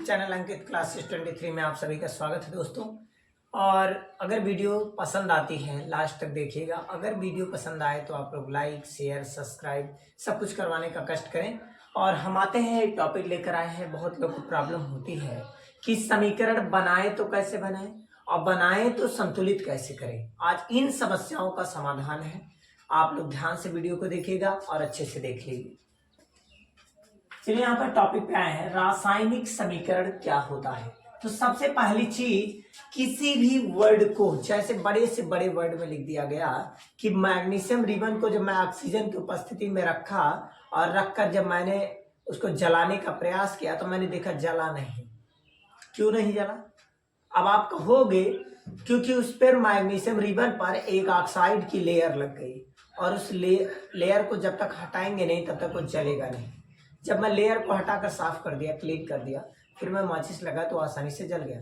Channel अंकित classes 23 में आप सभी का स्वागत है दोस्तों। और अगर वीडियो पसंद आती है लास्ट तक देखिएगा। अगर वीडियो पसंद आए तो आप लोग लाइक शेयर सब्सक्राइब सब कुछ करवाने का कष्ट करें। और हम आते हैं एक टॉपिक लेकर आए हैं। बहुत लोग को प्रॉब्लम होती है कि समीकरण बनाए तो कैसे बनाए और बनाए तो संतुलित कैसे करें। आज इन समस्याओं का समाधान है। आप लोग ध्यान से वीडियो को देखिएगा और अच्छे से देख लीजिए। चलिए यहाँ पर टॉपिक पे आए हैं, रासायनिक समीकरण क्या होता है। तो सबसे पहली चीज, किसी भी वर्ड को जैसे बड़े से बड़े वर्ड में लिख दिया गया कि मैग्नीशियम रिबन को जब मैं ऑक्सीजन की उपस्थिति में रखा और रखकर जब मैंने उसको जलाने का प्रयास किया तो मैंने देखा जला नहीं। क्यों नहीं जला? अब आप कहोगे क्योंकि उस पर मैग्नीशियम रिबन पर एक ऑक्साइड की लेयर लग गई और उस लेयर को जब तक हटाएंगे नहीं तब तक वो जलेगा नहीं। जब मैं लेयर को हटाकर साफ कर दिया, क्लीन कर दिया, फिर मैं माचिस लगा तो आसानी से जल गया।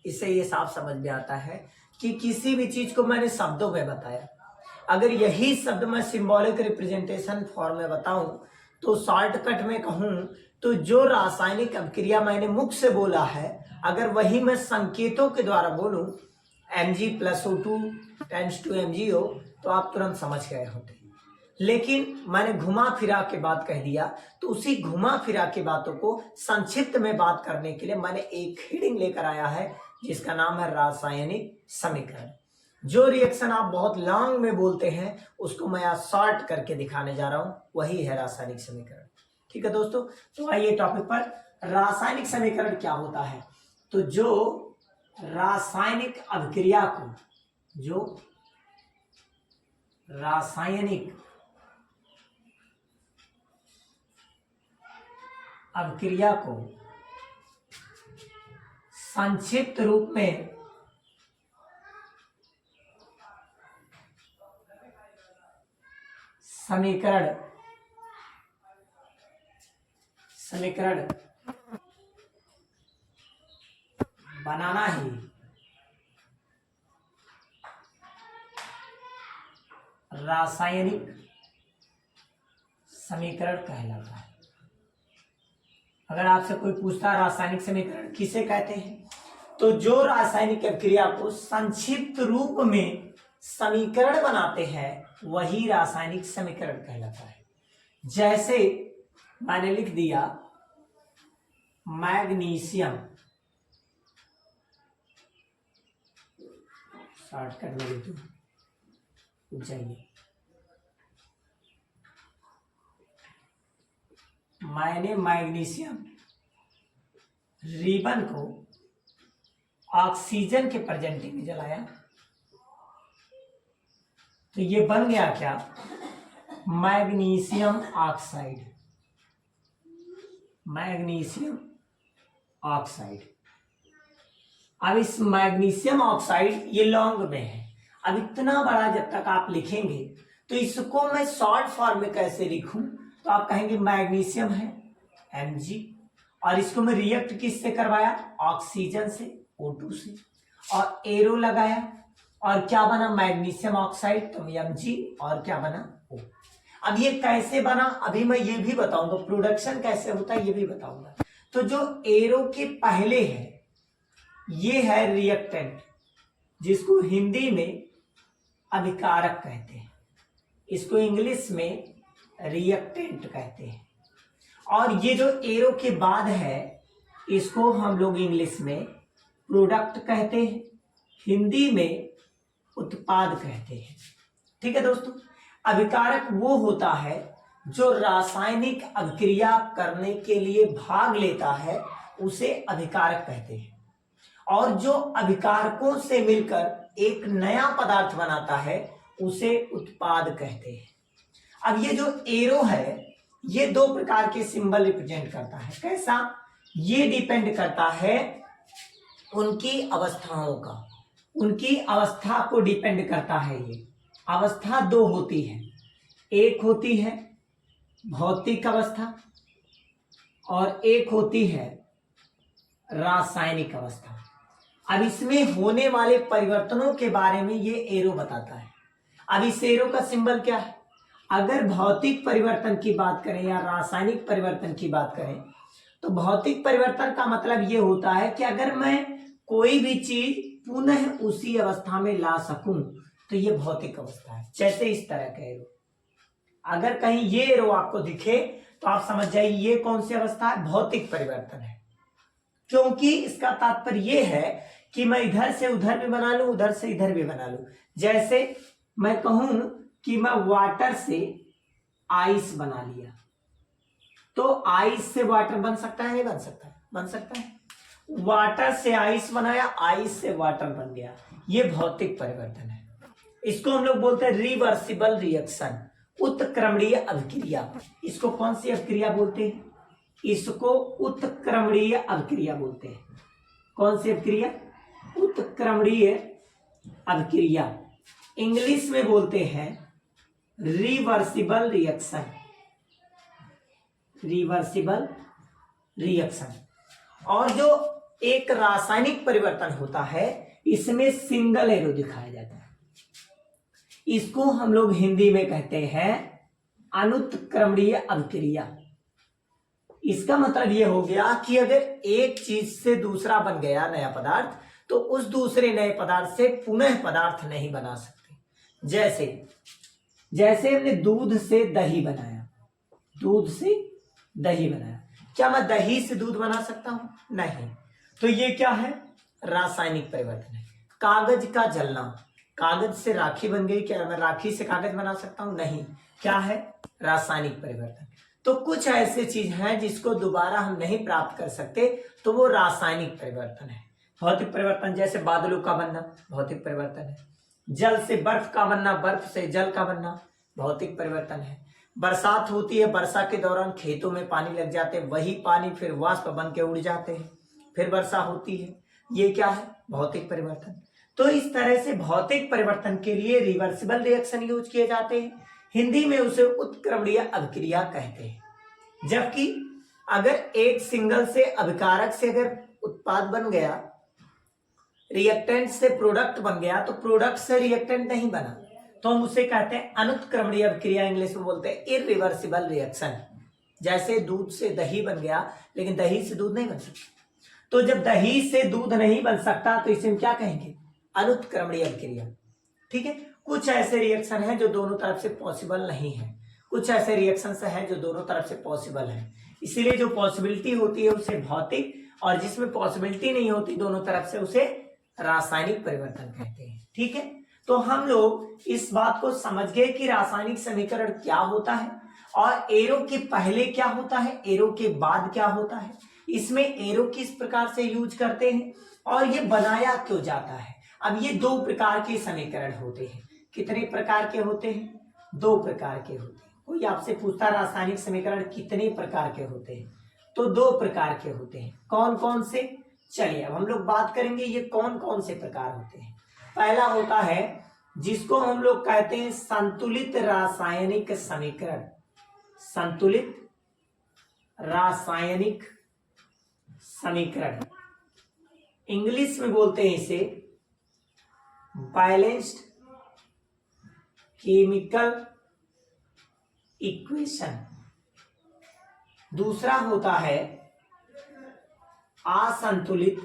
इससे ये साफ समझ में आता है कि किसी भी चीज को मैंने शब्दों में बताया, अगर यही शब्द मैं सिंबॉलिक रिप्रेजेंटेशन फॉर्म में बताऊं तो शॉर्टकट में कहूं तो जो रासायनिक अभिक्रिया मैंने मुख से बोला है, अगर वही मैं संकेतों के द्वारा बोलूं Mg+O2 टेंड्स टू MgO तो आप तुरंत समझ गए होते। लेकिन मैंने घुमा फिरा के बात कह दिया तो उसी घुमा फिरा के बातों को संक्षिप्त में बात करने के लिए मैंने एक हेडिंग लेकर आया है जिसका नाम है रासायनिक समीकरण। जो रिएक्शन आप बहुत लॉन्ग में बोलते हैं उसको मैं आज शॉर्ट करके दिखाने जा रहा हूं, वही है रासायनिक समीकरण। ठीक है दोस्तों, तो आइए टॉपिक पर, रासायनिक समीकरण क्या होता है। तो जो रासायनिक अभिक्रिया को, जो रासायनिक अभिक्रिया को संक्षिप्त रूप में समीकरण बनाना ही रासायनिक समीकरण कहलाता है। अगर आपसे कोई पूछता है रासायनिक समीकरण किसे कहते हैं, तो जो रासायनिक अभिक्रिया को संक्षिप्त रूप में समीकरण बनाते हैं वही रासायनिक समीकरण कहलाता है। जैसे मैंने लिख दिया मैग्नीशियम, शॉर्टकट में लिख दो, जाइए, मैंने मैग्नीशियम रिबन को ऑक्सीजन के प्रेजेंटिंग में जलाया तो ये बन गया क्या, मैग्नीशियम ऑक्साइड। Magnesium oxide. अब इस मैग्नीशियम ऑक्साइड ये लॉन्ग में है। अब इतना बड़ा जब तक आप लिखेंगे तो इसको मैं शॉर्ट फॉर्म में कैसे लिखूं, तो आप कहेंगे मैग्नीशियम है Mg और इसको मैं रिएक्ट किससे करवाया, ऑक्सीजन से, O2 से, और एरो लगाया और क्या बना, मैग्नीशियम ऑक्साइड, तो Mg और क्या बना, O। अब ये कैसे बना अभी मैं ये भी बताऊंगा, प्रोडक्शन कैसे होता है ये भी बताऊंगा। तो जो एरो के पहले है ये है रिएक्टेंट, जिसको हिंदी में अभिकारक कहते हैं, इसको इंग्लिश में रिएक्टेंट कहते हैं। और ये जो एरो के बाद है इसको हम लोग इंग्लिश में प्रोडक्ट कहते हैं, हिंदी में उत्पाद कहते हैं। ठीक है दोस्तों, अभिकारक वो होता है जो रासायनिक अभिक्रिया करने के लिए भाग लेता है, उसे अभिकारक कहते हैं। और जो अभिकारकों से मिलकर एक नया पदार्थ बनाता है उसे उत्पाद कहते हैं। अब ये जो एरो है ये दो प्रकार के सिंबल रिप्रेजेंट करता है। कैसा? ये डिपेंड करता है उनकी अवस्थाओं का, उनकी अवस्था को डिपेंड करता है। ये अवस्था दो होती है, एक होती है भौतिक अवस्था और एक होती है रासायनिक अवस्था। अब इसमें होने वाले परिवर्तनों के बारे में ये एरो बताता है। अब इस एरो का सिंबल क्या है? अगर भौतिक परिवर्तन की बात करें या रासायनिक परिवर्तन की बात करें तो भौतिक परिवर्तन का मतलब ये होता है कि अगर मैं कोई भी चीज पुनः उसी अवस्था में ला सकूं तो ये भौतिक अवस्था है। जैसे इस तरह का एरो, अगर कहीं ये एरो आपको दिखे तो आप समझ जाइए ये कौन सी अवस्था है, भौतिक परिवर्तन है। क्योंकि इसका तात्पर्य ये है कि मैं इधर से उधर भी बना लूं, उधर से इधर भी बना लूं। जैसे मैं कहूं कि मैं वाटर से आइस बना लिया, तो आइस से वाटर बन सकता है, नहीं बन सकता? बन सकता है। वाटर से आइस बनाया, आइस से वाटर बन गया, ये भौतिक परिवर्तन है। इसको हम लोग बोलते हैं रिवर्सिबल रिएक्शन, उत्क्रमणीय अभिक्रिया। इसको कौन सी अभिक्रिया बोलते हैं? इसको उत्क्रमणीय अभिक्रिया बोलते हैं। कौन सी अभिक्रिया? उत्क्रमणीय अभिक्रिया। इंग्लिश में बोलते हैं रिवर्सिबल रिएक्शन, रिवर्सिबल रिएक्शन। और जो एक रासायनिक परिवर्तन होता है इसमें सिंगल एरो दिखाया जाता है, इसको हम लोग हिंदी में कहते हैं अनुत्क्रमणीय अभिक्रिया। इसका मतलब यह हो गया कि अगर एक चीज से दूसरा बन गया नया पदार्थ, तो उस दूसरे नए पदार्थ से पुनः पदार्थ नहीं बना सकते। जैसे हमने दूध से दही बनाया, दूध से दही बनाया, क्या मैं दही से दूध बना सकता हूं? नहीं। तो ये क्या है? रासायनिक परिवर्तन है। कागज का जलना, कागज से राखी बन गई, क्या मैं राखी से कागज बना सकता हूं? नहीं। क्या है? रासायनिक परिवर्तन। तो कुछ ऐसे चीज हैं जिसको दोबारा हम नहीं प्राप्त कर सकते, तो वो रासायनिक परिवर्तन है। भौतिक परिवर्तन जैसे बादलों का बनना भौतिक परिवर्तन है, जल से बर्फ का बनना, बर्फ से जल का बनना भौतिक परिवर्तन है। बरसात होती है, वर्षा के दौरान खेतों में पानी लग जाते हैं, वही पानी फिर वाष्प बन के उड़ जाते हैं, फिर वर्षा होती है, ये क्या है? भौतिक परिवर्तन। तो इस तरह से भौतिक परिवर्तन के लिए रिवर्सिबल रिएक्शन यूज किए जाते हैं। हिंदी में उसे उत्क्रमणीय अभिक्रिया कहते हैं। जबकि अगर एक सिंगल से अभिकारक से अगर उत्पाद बन गया, रिएक्टेंट से प्रोडक्ट बन गया, तो प्रोडक्ट से रिएक्टेंट नहीं बना, तो हम उसे कहते हैं अनुत्क्रमणीय अभिक्रिया, इंग्लिश में बोलते हैं इररिवर्सिबल रिएक्शन। जैसे दूध से दही बन गया, लेकिन दही से दूध नहीं बन सकता। तो जब दही से दूध नहीं बन सकता तो इसे हम क्या कहेंगे? अनुत्क्रमणीय अभिक्रिया। ठीक है। कुछ ऐसे रिएक्शन हैं जो दोनों तरफ से पॉसिबल नहीं है, कुछ ऐसे रिएक्शंस हैं जो दोनों तरफ से पॉसिबल है। इसीलिए जो पॉसिबिलिटी होती है उसे भौतिक, और जिसमें पॉसिबिलिटी नहीं होती दोनों तरफ से, उसे रासायनिक परिवर्तन कहते हैं। ठीक है। तो हम लोग इस बात को समझ गए कि रासायनिक समीकरण क्या होता है, और एरो के पहले क्या होता है, एरो के बाद क्या होता है, इसमें एरो किस प्रकार से यूज करते हैं, और ये बनाया क्यों जाता है। अब ये दो प्रकार के समीकरण होते हैं। कितने प्रकार के होते हैं? दो प्रकार के होते हैं। कोई आपसे पूछता रासायनिक समीकरण कितने प्रकार के होते हैं, तो दो प्रकार के होते हैं। कौन कौन से? चलिए अब हम लोग बात करेंगे ये कौन कौन से प्रकार होते हैं। पहला होता है जिसको हम लोग कहते हैं संतुलित रासायनिक समीकरण, संतुलित रासायनिक समीकरण। इंग्लिश में बोलते हैं इसे बैलेंस्ड केमिकल इक्वेशन। दूसरा होता है असंतुलित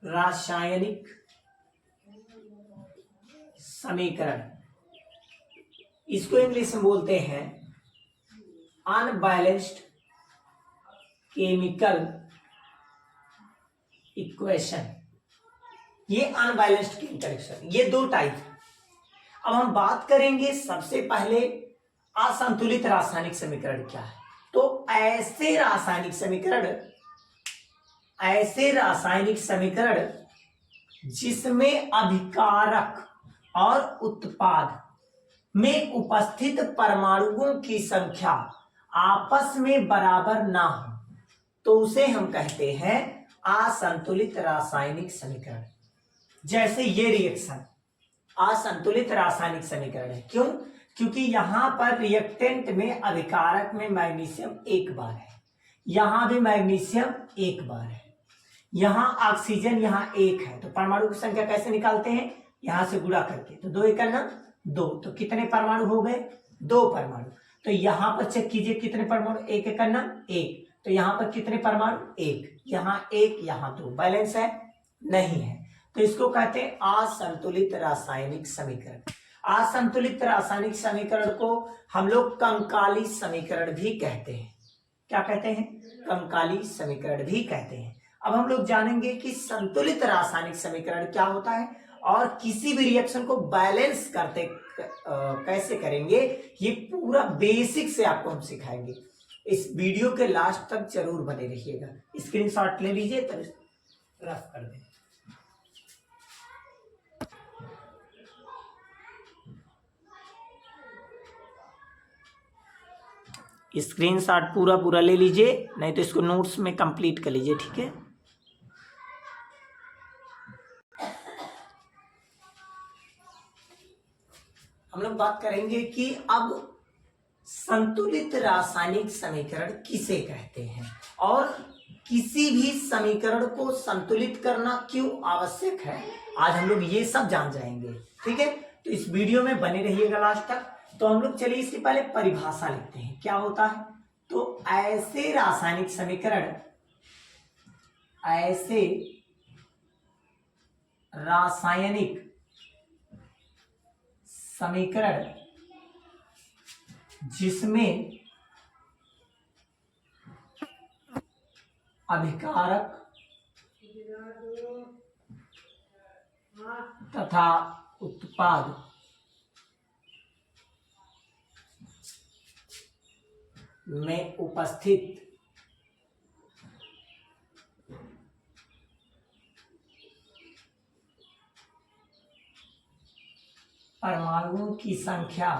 रासायनिक समीकरण। इसको इंग्लिश में बोलते हैं अनबैलेंस्ड केमिकल इक्वेशन। ये अनबैलेंस्ड केमिकल इक्वेशन, ये दो टाइप है। अब हम बात करेंगे सबसे पहले असंतुलित रासायनिक समीकरण क्या है। तो ऐसे रासायनिक समीकरण जिसमें अभिकारक और उत्पाद में उपस्थित परमाणुओं की संख्या आपस में बराबर ना हो, तो उसे हम कहते हैं असंतुलित रासायनिक समीकरण। जैसे ये रिएक्शन असंतुलित रासायनिक समीकरण है। क्यों? क्योंकि यहां पर रिएक्टेंट में अभिकारक में मैग्नीशियम एक बार है, यहां भी मैग्नीशियम एक बार है, यहां ऑक्सीजन यहां एक है। तो परमाणु की संख्या कैसे निकालते हैं? यहां से गुणा करके। तो 2 एकम 2, तो कितने परमाणु हो गए? 2 परमाणु। तो यहाँ पर चेक कीजिए कितने परमाणु, एक एक करना एक, तो यहाँ पर कितने परमाणु, एक, यहाँ एक, यहाँ दो, बैलेंस है नहीं है, तो इसको कहते हैं असंतुलित रासायनिक समीकरण। असंतुलित रासायनिक समीकरण को हम लोग कंकाली समीकरण भी कहते हैं। क्या कहते हैं, कंकाली समीकरण भी कहते हैं। अब हम लोग जानेंगे कि संतुलित रासायनिक समीकरण क्या होता है और किसी भी रिएक्शन को बैलेंस करते कैसे करेंगे, ये पूरा बेसिक से आपको हम सिखाएंगे। इस वीडियो के लास्ट तक जरूर बने रहिएगा। स्क्रीनशॉट ले लीजिए, तब रफ कर दें। स्क्रीनशॉट पूरा ले लीजिए, नहीं तो इसको नोट्स में कंप्लीट कर लीजिए, ठीक है। हम लोग बात करेंगे कि अब संतुलित रासायनिक समीकरण किसे कहते हैं और किसी भी समीकरण को संतुलित करना क्यों आवश्यक है, आज हम लोग ये सब जान जाएंगे, ठीक है। तो इस वीडियो में बने रहिएगा लास्ट तक। तो हम लोग चलिए इससे पहले परिभाषा लिखते हैं, क्या होता है। तो ऐसे रासायनिक समीकरण, ऐसे रासायनिक समीकरण जिसमें अभिकारक तथा उत्पाद में उपस्थित परमाणुओं की संख्या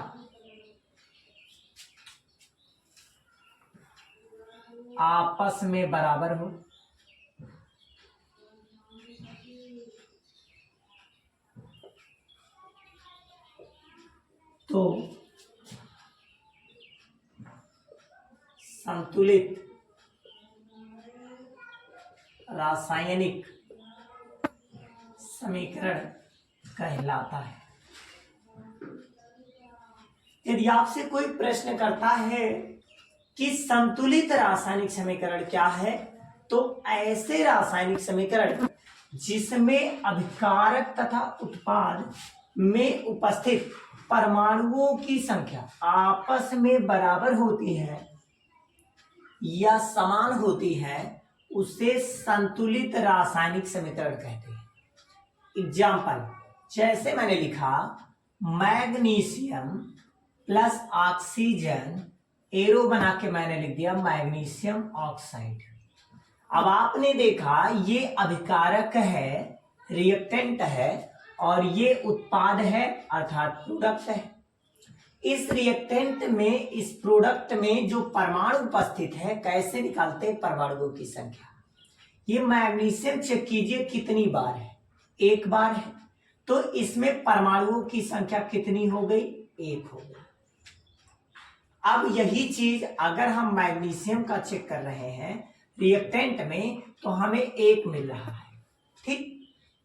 आपस में बराबर हो, तो संतुलित रासायनिक समीकरण कहलाता है। यदि आपसे कोई प्रश्न करता है कि संतुलित रासायनिक समीकरण क्या है, तो ऐसे रासायनिक समीकरण जिसमें अभिकारक तथा उत्पाद में उपस्थित परमाणुओं की संख्या आपस में बराबर होती है या समान होती है, उसे संतुलित रासायनिक समीकरण कहते हैं। एग्जाम्पल, जैसे मैंने लिखा मैग्नीशियम प्लस ऑक्सीजन, एरो बना के मैंने लिख दिया मैग्नीशियम ऑक्साइड। अब आपने देखा ये अभिकारक है, रिएक्टेंट है, और ये उत्पाद है अर्थात प्रोडक्ट है। इस रिएक्टेंट में, इस प्रोडक्ट में जो परमाणु उपस्थित है, कैसे निकालते हैं परमाणुओं की संख्या। ये मैग्नीशियम चेक कीजिए कितनी बार है, एक बार है, तो इसमें परमाणुओं की संख्या कितनी हो गई, एक हो गई। अब यही चीज अगर हम मैग्नीशियम का चेक कर रहे हैं रिएक्टेंट में, तो हमें एक मिल रहा है, ठीक।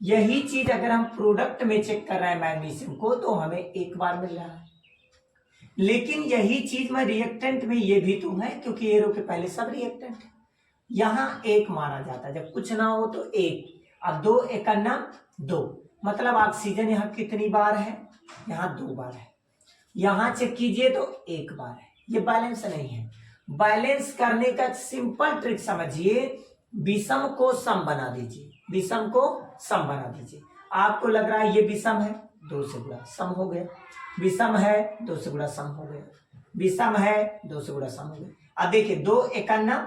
यही चीज अगर हम प्रोडक्ट में चेक कर रहे हैं मैग्नीशियम को, तो हमें एक बार मिल रहा है। लेकिन यही चीज में रिएक्टेंट में ये भी तो है, क्योंकि एरो के पहले सब रिएक्टेंट है, यहां एक माना जाता है, जब कुछ ना हो तो एक। अब दो एकन्ना दो, मतलब ऑक्सीजन यहाँ कितनी बार है, यहाँ दो बार है। यहां चेक कीजिए तो एक बार है। ये बैलेंस नहीं है। बैलेंस करने का सिंपल ट्रिक समझिए, विषम को सम बना दीजिए, विषम को सम बना दीजिए। आपको लग रहा है ये विषम है, दो से गुणा सम हो गया, विषम है दो से गुणा सम हो गया, विषम है दो से गुणा सम हो गया। अब देखिए दो एकन्ना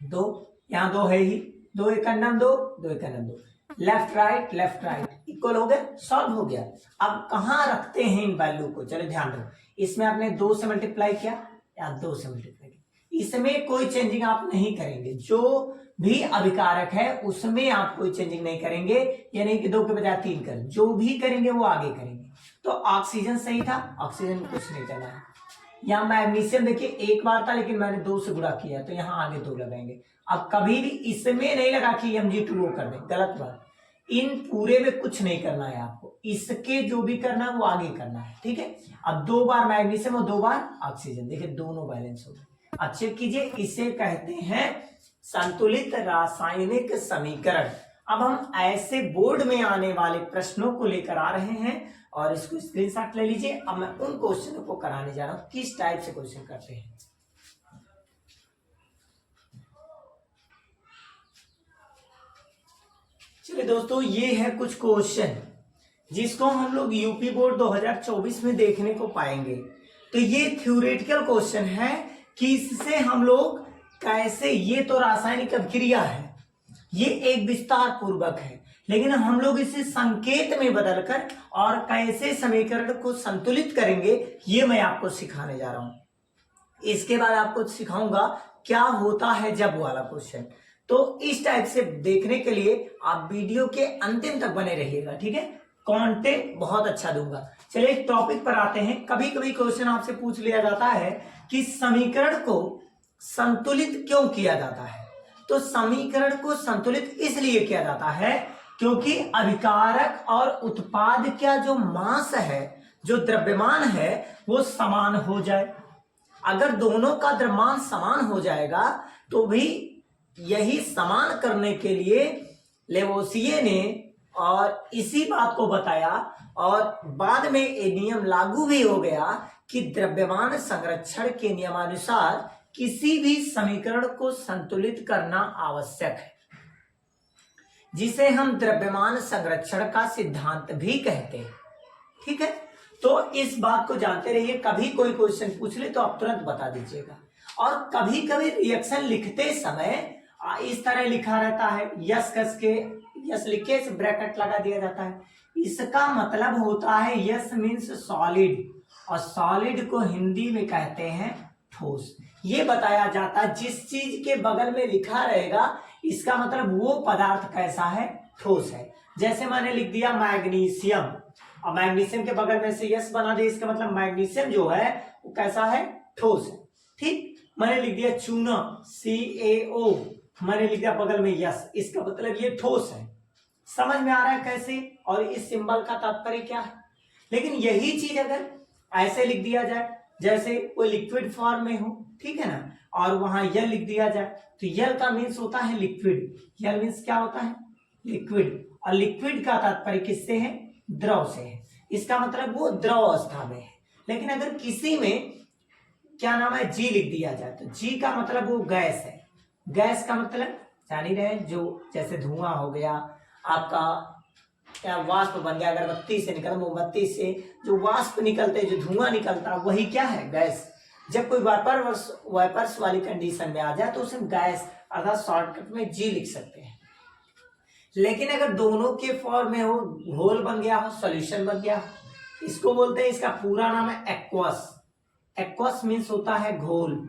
दो, यहाँ दो है ही, दो एकन्ना दो, दो एकन्ना दो, लेफ्ट राइट इक्वल हो गया, सॉल्व हो गया। अब कहाँ रखते हैं इन वैल्यू को, चलो ध्यान दो। इसमें आपने दो से मल्टीप्लाई किया या दो से मल्टीप्लाई किया, इसमें कोई चेंजिंग आप नहीं करेंगे। जो भी अभिकारक है उसमें आप कोई चेंजिंग नहीं करेंगे, यानी कि दो के बजाय तीन कर, जो भी करेंगे वो आगे करेंगे। तो ऑक्सीजन सही था, ऑक्सीजन में कुछ नहीं करना है। यहाँ मैग्नीशियम देखिए एक बार था, लेकिन मैंने दो से गुणा किया, तो यहाँ आगे दो लगाएंगे। अब कभी भी इसमें नहीं लगा कि Mg2O कर दें, गलत बात। इन पूरे में कुछ नहीं करना है आपको, इसके जो भी करना है वो आगे करना है, ठीक है। अब 2 बार मैग्नीशियम और 2 बार ऑक्सीजन, देखिए दोनों बैलेंस हो गए। अब चेक कीजिए, इसे कहते हैं संतुलित रासायनिक समीकरण। अब हम ऐसे बोर्ड में आने वाले प्रश्नों को लेकर आ रहे हैं और इसको स्क्रीनशॉट ले लीजिए। अब मैं उन क्वेश्चनों को कराने जा रहा हूं, किस टाइप से क्वेश्चन करते हैं। चलिए दोस्तों, ये है कुछ क्वेश्चन जिसको हम लोग यूपी बोर्ड 2024 में देखने को पाएंगे। तो ये थ्योरेटिकल क्वेश्चन है कि इससे हम लोग कैसे, ये तो रासायनिक अभिक्रिया है, ये एक विस्तार पूर्वक है, लेकिन हम लोग इसे संकेत में बदलकर और कैसे समीकरण को संतुलित करेंगे ये मैं आपको सिखाने जा रहा हूं। इसके बाद आपको सिखाऊंगा क्या होता है जब वाला क्वेश्चन। तो इस टाइप से देखने के लिए आप वीडियो के अंतिम तक बने रहिएगा, ठीक है। कंटेंट बहुत अच्छा दूंगा। चलिए टॉपिक पर आते हैं। कभी कभी क्वेश्चन आपसे पूछ लिया जाता है कि समीकरण को संतुलित क्यों किया जाता है। तो समीकरण को संतुलित इसलिए किया जाता है क्योंकि अभिकारक और उत्पाद का जो मास है, जो द्रव्यमान है, वो समान हो जाए। अगर दोनों का द्रव्यमान समान हो जाएगा तो भी यही समान करने के लिए लेवोसिये ने और इसी बात को बताया और बाद में ये नियम लागू भी हो गया कि द्रव्यमान संरक्षण के नियमानुसार किसी भी समीकरण को संतुलित करना आवश्यक है, जिसे हम द्रव्यमान संरक्षण का सिद्धांत भी कहते हैं, ठीक है। तो इस बात को जानते रहिए, कभी कोई क्वेश्चन पूछ ले तो आप तुरंत बता दीजिएगा। और कभी कभी रिएक्शन लिखते समय इस तरह लिखा रहता है, यस कस के, यस लिखे से ब्रैकेट लगा दिया जाता है। इसका मतलब होता है यस मीन्स सॉलिड, और सॉलिड को हिंदी में कहते हैं ठोस। ये बताया जाता है जिस चीज के बगल में लिखा रहेगा इसका मतलब वो पदार्थ कैसा है, ठोस है। जैसे मैंने लिख दिया मैग्नीशियम, और मैग्नीशियम के बगल में से यस बना दिया, इसका मतलब मैग्नीशियम जो है वो कैसा है, ठोस है, ठीक। मैंने लिख दिया चूना CaO, मैंने लिख दिया बगल में यस, इसका मतलब ये ठोस है। समझ में आ रहा है कैसे, और इस सिंबल का तात्पर्य क्या है। लेकिन यही चीज अगर ऐसे लिख दिया जाए जैसे कोई लिक्विड फॉर्म में हो, ठीक है ना, और वहां यल लिख दिया जाए तो यल का मीन्स होता है लिक्विड। यल मीन्स क्या होता है, लिक्विड, और लिक्विड का तात्पर्य किससे है, द्रव से है। इसका मतलब वो द्रव अवस्था में है। लेकिन अगर किसी में क्या नाम है जी लिख दिया जाए तो जी का मतलब वो गैस है। गैस का मतलब जान ही रहे, जो जैसे धुआं हो गया आपका, क्या वाष्प बन गया, अगरबत्ती से निकल, मोमबत्ती से जो वाष्प निकलते, जो धुआं निकलता, वही क्या है, गैस। जब कोई वाइपर्स वाली कंडीशन में आ जाए तो उसे गैस अर्थात शॉर्टकट में जी लिख सकते हैं। लेकिन अगर दोनों के फॉर्म में हो, घोल बन गया हो, सॉल्यूशन बन गया हो, इसको बोलते हैं, इसका पूरा नाम है एक्वस। एक्वस मीन्स होता है घोल।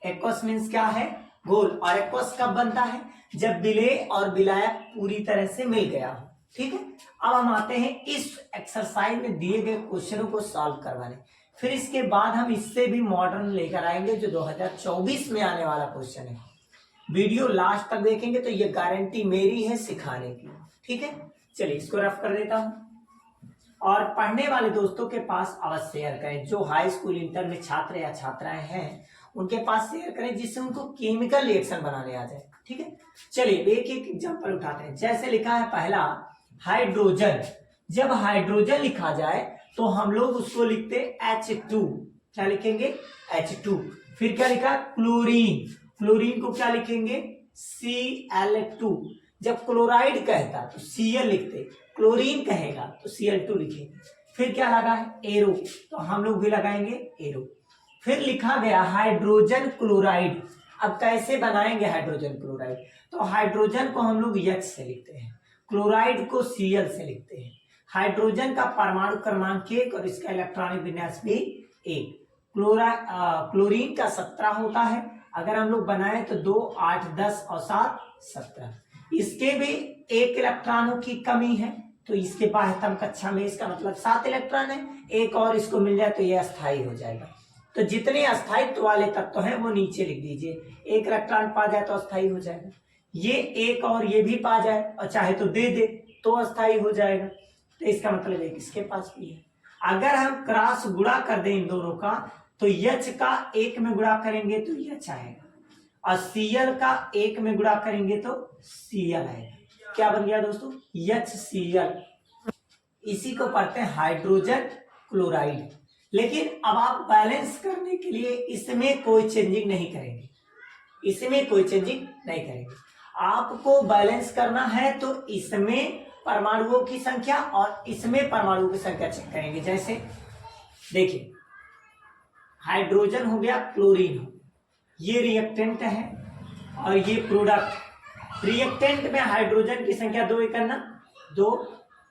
एक्वस मीन्स क्या है, घोल। और एक्वस कब बनता है, जब विलेय और विलायक पूरी तरह से मिल गया हो, ठीक है। अब हम आते हैं इस एक्सरसाइज में दिए गए क्वेश्चनों को सॉल्व करवाने। फिर इसके बाद हम इससे भी मॉडर्न लेकर आएंगे जो 2024 में आने वाला क्वेश्चन है। वीडियो लास्ट तक देखेंगे तो ये गारंटी मेरी है सिखाने की, ठीक है। चलिए इसको रफ कर देता हूं, और पढ़ने वाले दोस्तों के पास अवश्य शेयर करें। जो हाई स्कूल इंटर में छात्र या छात्राएं हैं उनके पास शेयर करें, जिससे उनको केमिकल रिएक्शन बनाने आ जाए, ठीक है। चलिए एक एक एग्जांपल उठाते हैं। जैसे लिखा है पहला हाइड्रोजन। जब हाइड्रोजन लिखा जाए तो हम लोग उसको लिखते H2। क्या लिखेंगे, H2। फिर क्या लिखा, क्लोरीन। क्लोरीन को क्या लिखेंगे, Cl2। जब क्लोराइड कहता तो Cl लिखते, क्लोरीन कहेगा तो Cl2 लिखेंगे। फिर क्या लगा है, एरो, तो हम लोग भी लगाएंगे एरो। फिर लिखा गया हाइड्रोजन क्लोराइड। अब कैसे बनाएंगे हाइड्रोजन क्लोराइड, तो हाइड्रोजन को हम लोग H से लिखते हैं, क्लोराइड को Cl से लिखते हैं। हाइड्रोजन का परमाणु क्रमांक 1 और इसका इलेक्ट्रॉनिक विन्यास भी 1। क्लोरीन का 17 होता है, अगर हम लोग बनाए तो 2, 8, 10 और 7, 17। इसके भी 1 इलेक्ट्रॉनों की कमी है, तो इसके बाह्यतम कक्षा में इसका मतलब 7 इलेक्ट्रॉन है। एक और इसको मिल जाए तो यह अस्थायी हो जाएगा। तो जितने अस्थायित्व वाले तत्व हैं वो नीचे लिख दीजिए। 1 इलेक्ट्रॉन पा जाए तो अस्थायी हो जाएगा। ये एक और ये भी पा जाए और चाहे तो दे दे तो अस्थाई हो जाएगा। तो इसका मतलब एक इसके पास भी है। अगर हम क्रॉस गुणा कर दें इन दोनों का तो H का 1 में गुणा करेंगे तो H आएगा और Cl का 1 में गुणा करेंगे तो Cl आएगा। क्या बन गया दोस्तों? HCl। इसी को पढ़ते हैं हाइड्रोजन क्लोराइड। लेकिन अब आप बैलेंस करने के लिए इसमें कोई चेंजिंग नहीं करेंगे, इसमें कोई चेंजिंग नहीं करेंगे। आपको बैलेंस करना है तो इसमें परमाणुओं की संख्या और इसमें परमाणुओं की संख्या चेक करेंगे। जैसे देखिए हाइड्रोजन हो गया, क्लोरीन हो, ये रिएक्टेंट है और ये प्रोडक्ट। रिएक्टेंट में हाइड्रोजन की संख्या 2 × 2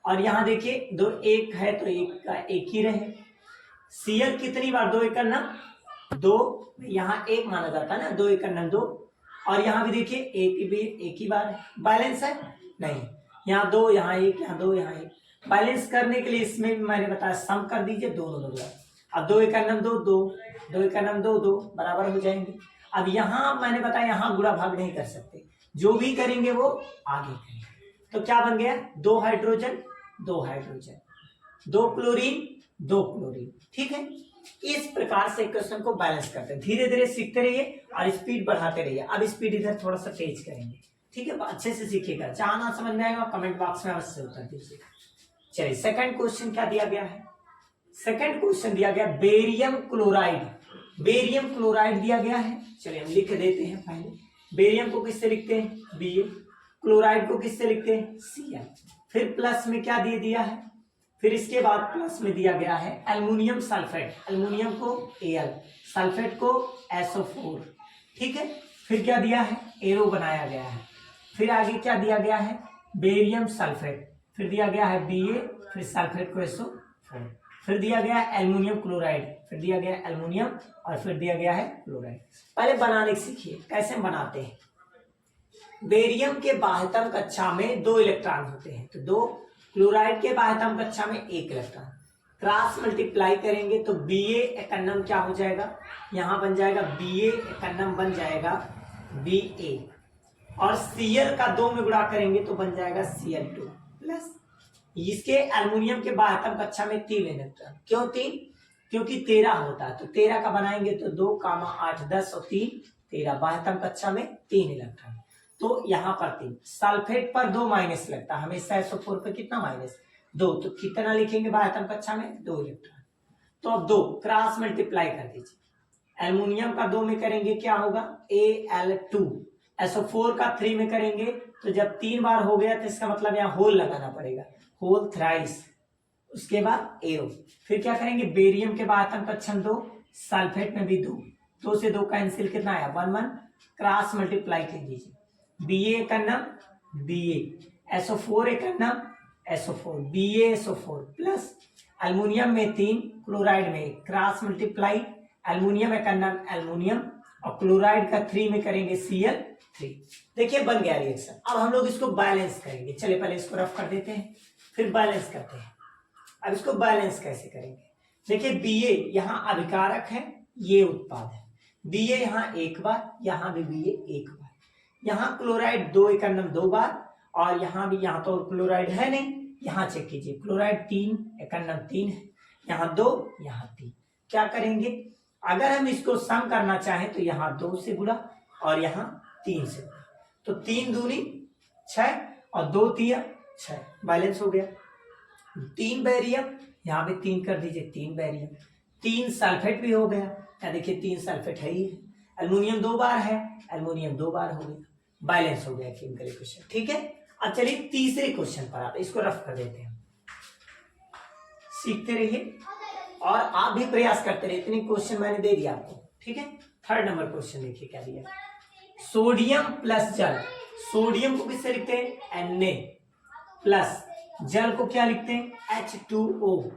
और यहां देखिए 2 1 है तो 1 का 1 ही रहे। Cl कितनी बार? 2 × 2, यहाँ 1 माना जाता है ना, 2 × 2 और यहाँ भी देखिए एक ही बार है। बैलेंस है? नहीं, यहाँ 2 यहाँ 1 यहाँ 2 यहाँ 1। बैलेंस करने के लिए इसमें भी मैंने बताया सम कर दीजिए दोनों लोग। अब 2 × 2 2, 2 × 2 2 बराबर हो जाएंगे। अब यहाँ मैंने बताया यहाँ गुणा भाग नहीं कर सकते, जो भी करेंगे वो आगे करेंगे। तो क्या बन गया? 2 हाइड्रोजन 2 हाइड्रोजन, 2 क्लोरीन 2 क्लोरीन। ठीक है, इस प्रकार से क्वेश्चन को बैलेंस करते हैं। धीरे धीरे सीखते रहिए और स्पीड बढ़ाते रहिए। अब स्पीड इधर थोड़ा सा तेज करेंगे, ठीक है, अच्छे से सीखिएगा। जहां ना समझ में आएगा कमेंट बॉक्स में अवश्य उत्तर दीजिएगा। चलिए सेकंड क्वेश्चन क्या दिया गया है? सेकंड क्वेश्चन दिया गया बेरियम क्लोराइड। बेरियम क्लोराइड दिया गया है। चलिए हम लिख देते हैं। पहले बेरियम को किससे लिखते हैं? Ba। क्लोराइड को किससे लिखते हैं? Cl। फिर प्लस में क्या दे दिया है? फिर इसके बाद प्लस में दिया गया है एल्युमिनियम सल्फेट। एल्युमिनियम को Al, सल्फेट को SO4। ठीक है, फिर क्या दिया है? एरो बनाया गया है। फिर आगे क्या दिया गया है? Barium sulphate. फिर दिया गया है Ba, फिर सल्फेट को SO4। फिर दिया गया है एल्युमिनियम क्लोराइड, फिर दिया गया है एल्युमिनियम और फिर दिया गया है क्लोराइड। पहले बनाने सीखिए कैसे बनाते हैं। बेरियम के बाह्यतम कक्षा में 2 इलेक्ट्रॉन होते हैं, तो 2। क्लोराइड के बाह्यतम कक्षा में 1 इलेक्ट्रॉन। क्रॉस मल्टीप्लाई करेंगे तो Ba एकन्नम क्या हो जाएगा? यहां बन जाएगा Ba एकन्नम बन जाएगा Ba और Cl का 2 में गुणा करेंगे तो बन जाएगा Cl2 प्लस इसके एल्युमिनियम के बाह्यतम कक्षा में 3 इलेक्ट्रॉन। क्यों 3? क्योंकि 13 होता है, तो 13 का बनाएंगे तो 2, 8, 10 और 3 13। बाह्यतम कक्षा में 3 इलेक्ट्रॉन, तो यहाँ पर 3। सल्फेट पर 2 माइनस लगता है हमेशा। SO4 पर कितना? -2। तो कितना लिखेंगे बाह्यतम कक्षा में? 2 इलेक्ट्रॉन। तो अब 2 क्रॉस मल्टीप्लाई कर दीजिए। एल्युमिनियम का 2 में करेंगे क्या होगा? Al2। SO4 का 3 में करेंगे तो जब 3 बार हो गया तो इसका मतलब यहाँ होल लगाना पड़ेगा, होल थ्राइस। उसके बाद एरो। फिर क्या करेंगे? बेरियम के बाह्यतम कक्षा 2, सल्फेट में भी 2, 2 से 2 कैंसिल, कितना आया? 1 1। क्रॉस मल्टीप्लाई कर दीजिए। Ba एकन्नम Ba, SO4 एकन्नम SO4, Ba SO4 plus aluminium में 3, क्लोराइड में 1। क्रॉस मल्टीप्लाई एल्युमिनियम एकन्नम एल्युमिनियम और क्लोराइड का 3 में करेंगे Cl3। देखिए बन गया रिएक्शन। अब हम लोग इसको बैलेंस करेंगे। चलिए पहले इसको रफ कर देते हैं फिर बैलेंस करते हैं। अब इसको बैलेंस कैसे करेंगे? देखिए Ba यहाँ अभिकारक है, ये उत्पाद है। Ba यहाँ 1 बार, यहाँ भी Ba 1 बार। यहाँ क्लोराइड 2 एकन्नम 2 बार और यहाँ भी, यहाँ तो क्लोराइड है नहीं, यहाँ चेक कीजिए क्लोराइड 3 एकन्नम 3 है, यहाँ 2 यहाँ 3। क्या करेंगे? अगर हम इसको सम करना चाहें तो यहाँ 2 से गुणा और यहाँ 3 से गुणा, तो 3 दूनी 6 और 2 तिया 6, बैलेंस हो गया। 3 बेरियम, यहाँ भी 3 कर दीजिए, 3 बेरियम। 3 सल्फेट भी हो गया, क्या देखिए 3 सल्फेट है ही है। एल्युमिनियम 2 बार है, एल्युमिनियम 2 बार हो गया, बैलेंस हो गया केमिकल इक्वेशन। ठीक है, अब चलिए तीसरे क्वेश्चन पर आते हैं। इसको रफ कर देते हैं, सीखते रहिए और आप भी प्रयास करते रहिए। इतने क्वेश्चन मैंने दे दिया आपको। ठीक है, थर्ड नंबर क्वेश्चन देखिए क्या दिया। सोडियम प्लस जल। सोडियम को किससे लिखते हैं? Na प्लस जल को क्या लिखते हैं? H2O।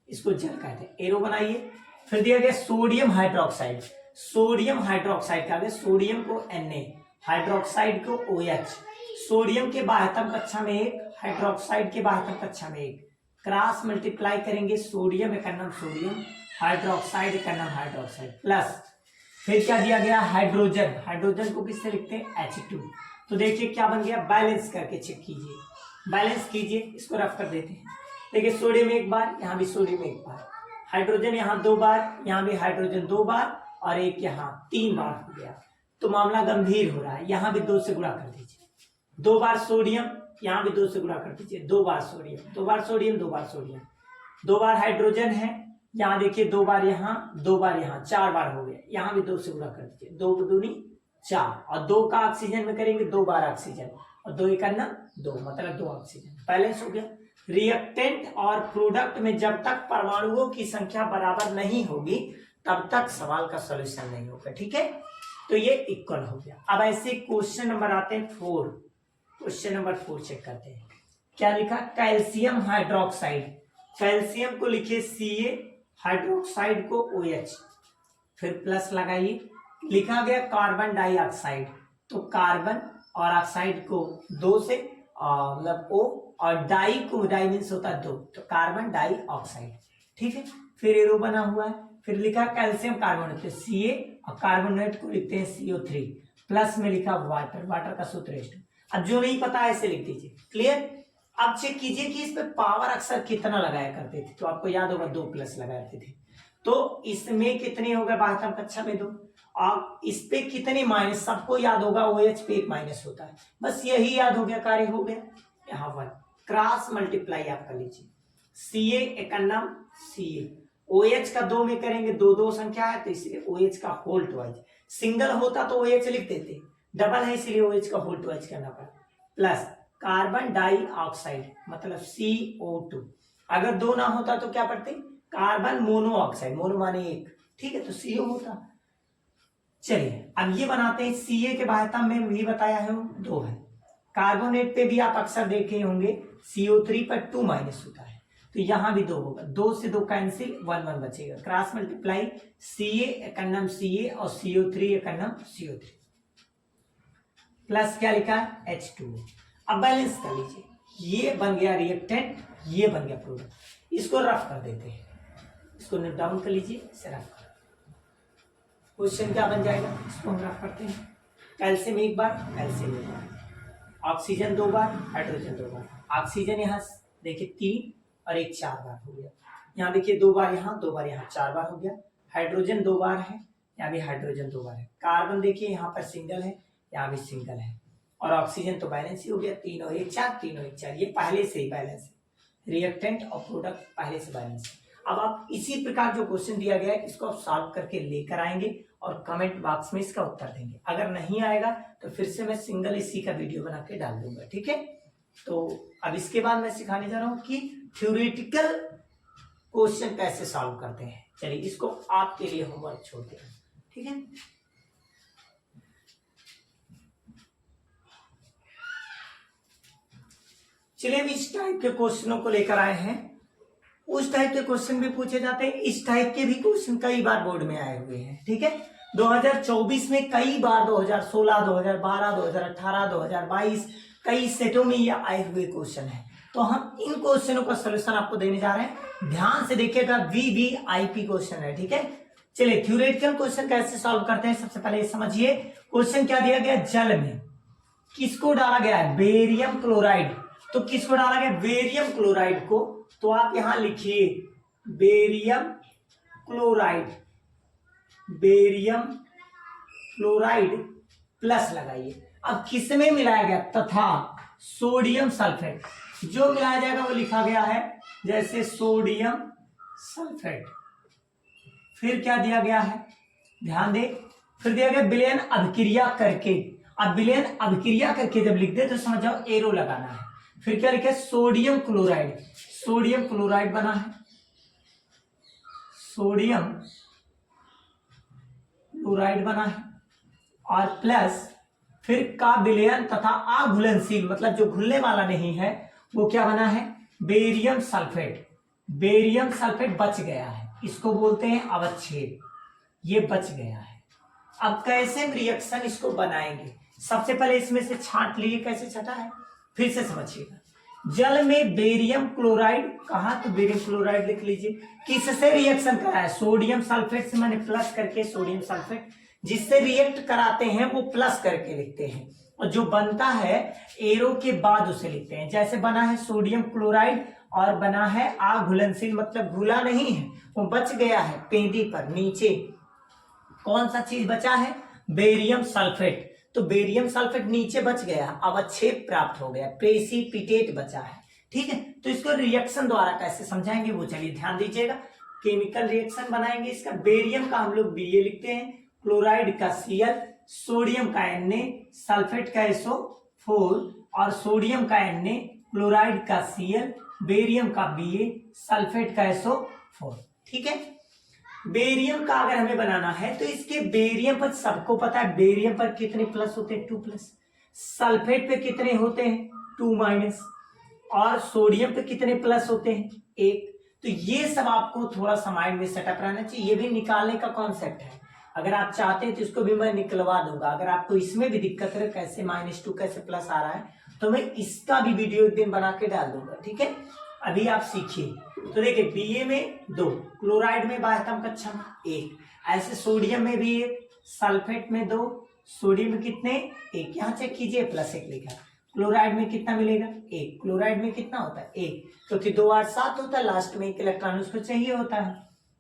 इसको जल कहते हैं। एरो बनाइए। फिर दिया गया सोडियम हाइड्रोक्साइड। सोडियम हाइड्रोक्साइड का, सोडियम को Na, हाइड्रोक्साइड को OH। सोडियम के बाह्यतम कक्षा में 1, हाइड्रोक्साइड के बाह्यतम कक्षा में 1। क्रॉस मल्टीप्लाई करेंगे सोडियम एकन्नम सोडियम, हाइड्रोक्साइड एकन्नम हाइड्रोक्साइड प्लस फिर क्या दिया गया? हाइड्रोजन। हाइड्रोजन को किससे लिखते हैं? H2। तो देखिए क्या बन गया, बैलेंस करके चेक कीजिए। बैलेंस कीजिए, इसको रफ कर देते हैं। देखिए सोडियम एक बार, यहाँ भी सोडियम एक बार, हाइड्रोजन यहाँ 2 बार, यहाँ भी हाइड्रोजन 2 बार और एक यहाँ 3 बार हो गया। तो मामला गंभीर हो रहा है। यहाँ भी 2 से गुणा कर दीजिए, 2 बार सोडियम, यहाँ भी 2 से गुणा कर दीजिए, 2 बार सोडियम, 2 बार सोडियम, 2 बार सोडियम, 2 बार हाइड्रोजन है, यहाँ देखिए 2 बार यहाँ, 2 बार यहाँ, 4 बार हो गया। यहाँ भी 2 से गुणा कर दीजिए, 2 दूनी 4 और 2 का ऑक्सीजन में करेंगे 2 बार ऑक्सीजन और 2 एक अन्ना 2, मतलब 2 ऑक्सीजन। बैलेंस हो गया। रिएक्टेंट और प्रोडक्ट में जब तक परमाणुओं की संख्या बराबर नहीं होगी तब तक सवाल का सॉल्यूशन नहीं होगा, ठीक है। तो ये इक्वल हो गया। अब ऐसे क्वेश्चन नंबर आते हैं 4। क्वेश्चन नंबर 4 चेक करते हैं। क्या लिखा? कैल्शियम हाइड्रोक्साइड, कैल्शियम को लिखिए Ca, हाइड्रोक्साइड को OH, फिर प्लस लगाइए। लिखा गया कार्बन डाइऑक्साइड, तो कार्बन और ऑक्साइड को 2 से मतलब O और डाई को, डाई मीन्स होता है 2, तो कार्बन डाइऑक्साइड, ठीक है। फिर एरो बना हुआ है। फिर लिखा कैल्शियम कार्बोनेट, तो Ca और कार्बोनेट को लिखते हैं CO3, प्लस में लिखा वाटर, वाटर का सूत्र H2। अब जो नहीं पता है ऐसे लिख दीजिए। क्लियर? अब चेक कीजिए कि इस पे पावर अक्सर कितना लगाया करते थे, तो आपको याद होगा 2 प्लस लगाते थे। तो इसमें कितने हो गए 12वीं कक्षा में 2, और इस पे कितने माइनस, सबको याद होगा OH पे 1 माइनस होता है, बस यही याद हो गया, कार्य हो गया। यहाँ 1 क्रॉस मल्टीप्लाई आप कर लीजिए, Ca एक नाम Ca, OH का 2 में करेंगे, 2 2 संख्या है तो इसलिए OH का होल ट्वाइस, सिंगल होता तो OH लिख देते, डबल है इसलिए OH का होल ट्वाइस करना पड़ा, प्लस कार्बन डाइऑक्साइड मतलब CO2, अगर 2 ना होता तो क्या पढ़ते, कार्बन मोनोऑक्साइड, मोनो माने 1, ठीक है, तो CO होता। चलिए अब ये बनाते हैं। Ca के बाध्यता में भी बताया है 2 है, कार्बोनेट पे भी आप अक्सर देखे होंगे CO3 पर 2 माइनस होता है, तो यहां भी 2 होगा, 2 से 2 कैंसिल, 1 1 बचेगा, क्रॉस मल्टीप्लाई Ca एक नाम Ca और CO3 एक नाम CO3, प्लस क्या लिखा है H2। अब बैलेंस कर लीजिए, ये बन गया रिएक्टेंट, ये बन गया प्रोडक्ट। इसको रफ कर देते हैं, इसको नोट डाउन कर लीजिए, इसे रफ कर। क्वेश्चन क्या बन जाएगा, इसको हम रफ करते हैं। कैल्शियम एक बार, कैल्शियम एक बार, ऑक्सीजन 2 बार, हाइड्रोजन 2 बार, ऑक्सीजन यहाँ देखिए 3 और एक 4 बार हो गया, यहाँ देखिए 2 बार यहाँ, 2 बार यहाँ, 4 बार हो गया। हाइड्रोजन 2 बार है, यहाँ भी हाइड्रोजन 2 बार है। कार्बन देखिए यहाँ पर सिंगल है, यहाँ भी सिंगल है, और ऑक्सीजन तो बैलेंस ही हो गया, 3 और 1 4, 3 और 1 4, ये पहले से ही बैलेंस है। रिएक्टेंट और प्रोडक्ट पहले से बैलेंस है। अब आप इसी प्रकार जो क्वेश्चन दिया गया है इसको आप सॉल्व करके लेकर आएंगे और कमेंट बॉक्स में इसका उत्तर देंगे। अगर नहीं आएगा तो फिर से मैं सिंगल इसी का वीडियो बना के डाल दूंगा, ठीक है। तो अब इसके बाद मैं सिखाने जा रहा हूँ कि थ्योरेटिकल क्वेश्चन कैसे सॉल्व करते हैं। चलिए इसको आपके लिए होमवर्क छोड़ते हैं, ठीक है। चलिए हम इस टाइप के क्वेश्चनों को लेकर आए हैं। उस टाइप के क्वेश्चन भी पूछे जाते हैं, इस टाइप के भी क्वेश्चन कई बार बोर्ड में आए हुए हैं, ठीक है। 2024 में कई बार, 2016, 2012, 2018, 2022 कई सेटों में ये आए हुए क्वेश्चन हैं। तो हम इन क्वेश्चनों का सलूशन आपको देने जा रहे हैं, ध्यान से देखिएगा। VVIP क्वेश्चन है, ठीक है। चलिए थ्योरेटिकल क्वेश्चन कैसे सॉल्व करते हैं, सबसे पहले समझिए। क्वेश्चन क्या दिया गया, जल में किसको डाला गया है, बेरियम क्लोराइड। तो किसको डाला गया, बेरियम क्लोराइड को, तो आप यहां लिखिए barium chloride, barium chloride plus लगाइए। अब किसमें मिलाया गया, तथा सोडियम सल्फेट, जो मिलाया जाएगा वो लिखा गया है जैसे सोडियम सल्फेट। फिर क्या दिया गया है, ध्यान दे, फिर दिया गया विलयन अभिक्रिया करके। अब विलयन अभिक्रिया करके जब लिख दे तो समझ जाओ एरो लगाना है। फिर क्या लिखा है, सोडियम क्लोराइड, सोडियम क्लोराइड बना है, सोडियम क्लोराइड बना है, और प्लस फिर का विलयन तथा अघुलनशील, मतलब जो घुलने वाला नहीं है वो क्या बना है, बेरियम सल्फेट। बेरियम सल्फेट बच गया है, इसको बोलते हैं अवच्छेद, ये बच गया है। अब कैसे हम रिएक्शन इसको बनाएंगे, सबसे पहले इसमें से छांट लिए, कैसे छटा है फिर से समझिएगा। जल में बेरियम क्लोराइड कहा, तो बेरियम क्लोराइड लिख लीजिए। किससे रिएक्शन करा है, सोडियम सल्फेट से, मैंने प्लस करके सोडियम सल्फेट, जिससे रिएक्ट कराते हैं वो प्लस करके लिखते हैं। और जो बनता है एरो के बाद उसे लिखते हैं। जैसे बना है सोडियम क्लोराइड और बना है अघुलनशील, मतलब घुला नहीं है, वो बच गया है पेंदी पर नीचे। कौन सा चीज बचा है? Barium sulphate. तो बेरियम सल्फेट नीचे बच गया, अवक्षेप प्राप्त हो गया, प्रेसिपिटेट बचा है। ठीक है, तो इसको रिएक्शन द्वारा कैसे समझाएंगे वो चलिए ध्यान दीजिएगा। केमिकल रिएक्शन बनाएंगे इसका। बेरियम का हम लोग Ba लिखते हैं, क्लोराइड का Cl, सोडियम का Na, सल्फेट का SO4 और सोडियम का Na, क्लोराइड का Cl, बेरियम का Ba, सल्फेट का SO4। ठीक है, बेरियम का अगर हमें बनाना है तो इसके बेरियम पर सबको पता है बेरियम पर कितने प्लस होते हैं? 2+। सल्फेट पे कितने होते हैं? 2-, और सोडियम पे कितने प्लस होते हैं? 1। तो ये सब आपको थोड़ा सा माइंड में सेटअप रहना चाहिए। ये भी निकालने का कॉन्सेप्ट है, अगर आप चाहते हैं तो इसको भी मैं निकलवा दूंगा। अगर आपको इसमें भी दिक्कत है कैसे -2 कैसे प्लस आ रहा है, तो मैं इसका भी वीडियो एक दिन बना के डाल दूंगा। ठीक है, अभी आप सीखिए। तो देखिए Ba में 2, क्लोराइड में बाह्यतम कक्षम 1, ऐसे सोडियम में भी 1, सल्फेट में 2, सोडियम में कितने? 1। यहाँ चेक कीजिए +1 लिखा। क्लोराइड में कितना मिलेगा? 1। क्लोराइड में कितना होता है? 1, क्योंकि 2 8 7 होता है, लास्ट में 1 इलेक्ट्रॉन उसको चाहिए होता है।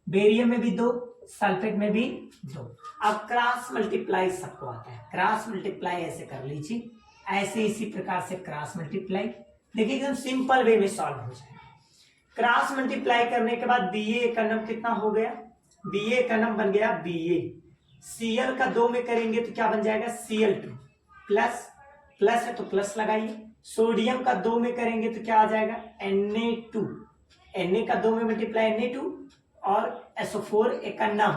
बेरियम में भी 2, सल्फेट में भी 2। अब क्रॉस मल्टीप्लाई सबको आता है, क्रॉस मल्टीप्लाई ऐसे कर लीजिए, ऐसे इसी प्रकार से क्रॉस मल्टीप्लाई। देखिए एकदम सिंपल वे में सॉल्व हो जाएगा। क्रॉस मल्टीप्लाई करने के बाद Ba का नंबर कितना हो गया? Ba का नंबर बन गया Ba। Cl का 2 में करेंगे तो क्या बन जाएगा? Cl2 प्लस है तो प्लस लगाइए। सोडियम का 2 में करेंगे तो क्या आ जाएगा? Na2। Na का 2 में मल्टीप्लाई Na2 और SO4 एक का नाम